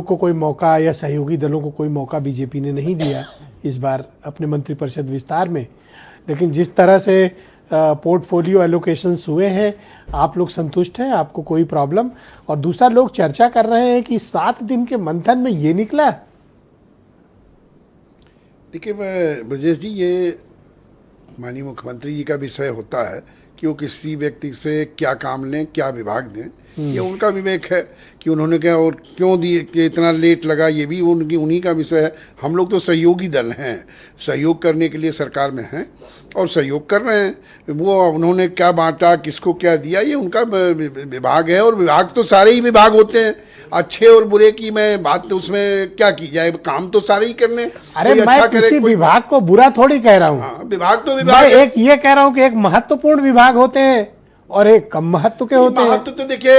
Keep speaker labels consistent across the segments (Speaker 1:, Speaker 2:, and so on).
Speaker 1: को कोई मौका या सहयोगी दलों को कोई मौका बीजेपी ने नहीं दिया इस बार अपने मंत्रिपरिषद विस्तार में। लेकिन जिस तरह से पोर्टफोलियो एलोकेशंस हुए हैं, आप लोग संतुष्ट हैं, आपको कोई प्रॉब्लम? और दूसरा, लोग चर्चा कर रहे हैं कि 7 दिन के मंथन में ये निकला।
Speaker 2: देखिए ब्रजेश जी, ये माननीय मुख्यमंत्री जी का विषय होता है कि वो किसी व्यक्ति से क्या काम लें, क्या विभाग दें, ये उनका विवेक है कि उन्होंने क्या और क्यों दिए, कि इतना लेट लगा, ये भी उन्हीं का विषय है। हम लोग तो सहयोगी दल हैं, सहयोग करने के लिए सरकार में हैं और सहयोग कर रहे हैं। वो उन्होंने क्या बांटा, किसको क्या दिया, ये उनका विभाग है। और विभाग तो सारे ही विभाग होते हैं, अच्छे और बुरे की मैं बात तो उसमें क्या की जाए, काम तो सारे ही करने।
Speaker 1: अरे मैं अच्छा किसी विभाग को बुरा थोड़ी कह रहा हूँ।
Speaker 2: हाँ, विभाग तो विभाग
Speaker 1: मैं एक ये कह रहा हूँ कि एक महत्वपूर्ण विभाग होते हैं और एक कम महत्व के होते हैं।
Speaker 2: महत्व तो देखिए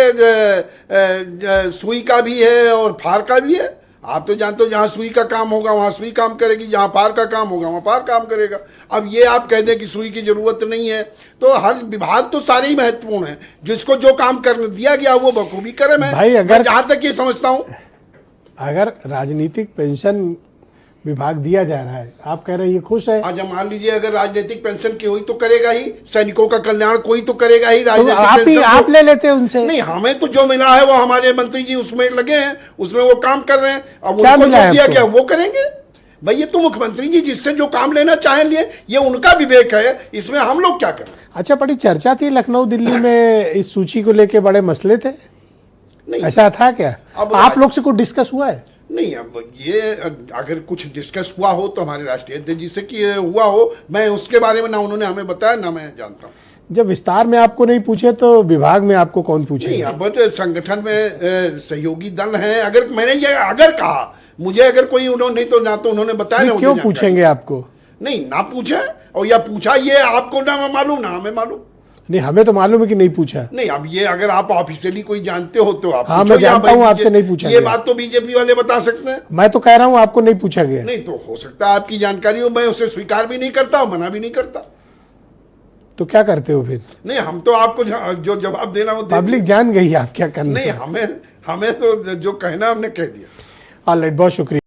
Speaker 2: सुई का भी है और फार का भी है। आप तो जानते हो, जहाँ सुई का काम होगा वहाँ सुई काम करेगी, जहाँ फार का काम होगा वहाँ फार काम करेगा। अब ये आप कह दें कि सुई की जरूरत नहीं है, तो हर विभाग तो सारे ही महत्वपूर्ण है। जिसको जो काम करने दिया गया वो बखूबी करे। मैं
Speaker 1: भाई अगर
Speaker 2: जहाँ तक ये समझता हूँ,
Speaker 1: अगर राजनीतिक पेंशन विभाग दिया जा रहा है, आप कह रहे हैं ये खुश है।
Speaker 2: आज मान लीजिए अगर राजनीतिक पेंशन की हुई तो करेगा ही, सैनिकों का कल्याण कोई तो करेगा ही।
Speaker 1: तो आप ले लेते हैं उनसे।
Speaker 2: नहीं, हमें तो जो मिला है वो हमारे मंत्री जी उसमें लगे हैं, उसमें वो काम कर रहे हैं। अब
Speaker 1: क्या
Speaker 2: उनको
Speaker 1: मिला
Speaker 2: जो दिया गया वो करेंगे। भाई ये तो मुख्यमंत्री जी जिससे जो काम लेना चाहें लिए, ये उनका विवेक है, इसमें हम लोग क्या करें।
Speaker 1: अच्छा, बड़ी चर्चा थी लखनऊ दिल्ली में, इस सूची को लेके बड़े मसले थे। नहीं, ऐसा था क्या? अब आप लोग से कुछ डिस्कस हुआ है?
Speaker 2: नहीं, अब ये अगर कुछ डिस्कस हुआ हो तो हमारे राष्ट्रीय अध्यक्ष जी से कि हुआ हो, मैं उसके बारे में ना उन्होंने हमें बताया ना मैं जानता हूँ।
Speaker 1: जब विस्तार में आपको नहीं पूछे तो विभाग में आपको कौन पूछे?
Speaker 2: नहीं, अब संगठन में सहयोगी दल हैं। अगर मैंने ये अगर कहा, मुझे अगर कोई उन्होंने नहीं तो ना तो उन्होंने बताया।
Speaker 1: क्यों पूछेंगे आपको?
Speaker 2: नहीं, ना पूछा और या पूछा, ये आपको ना मालूम ना हमें मालूम।
Speaker 1: नहीं, हमें तो मालूम है कि नहीं पूछा।
Speaker 2: नहीं, अब ये अगर आप ऑफिशियली कोई जानते हो तो आप
Speaker 1: हाँ, मैं जानता हूँ, आपसे नहीं पूछा।
Speaker 2: ये बात तो बीजेपी वाले बता सकते हैं।
Speaker 1: मैं तो कह रहा हूँ आपको नहीं पूछा गया।
Speaker 2: नहीं, तो हो सकता है आपकी जानकारी हो, मैं उसे स्वीकार भी नहीं करता, मना भी नहीं करता।
Speaker 1: तो क्या करते हो फिर?
Speaker 2: नहीं, हम तो आपको जो जवाब देना हो
Speaker 1: पब्लिक जान गई आप क्या करना।
Speaker 2: नहीं, हमें तो जो कहना हमने कह दिया।
Speaker 1: ऑलराइट, बहुत शुक्रिया।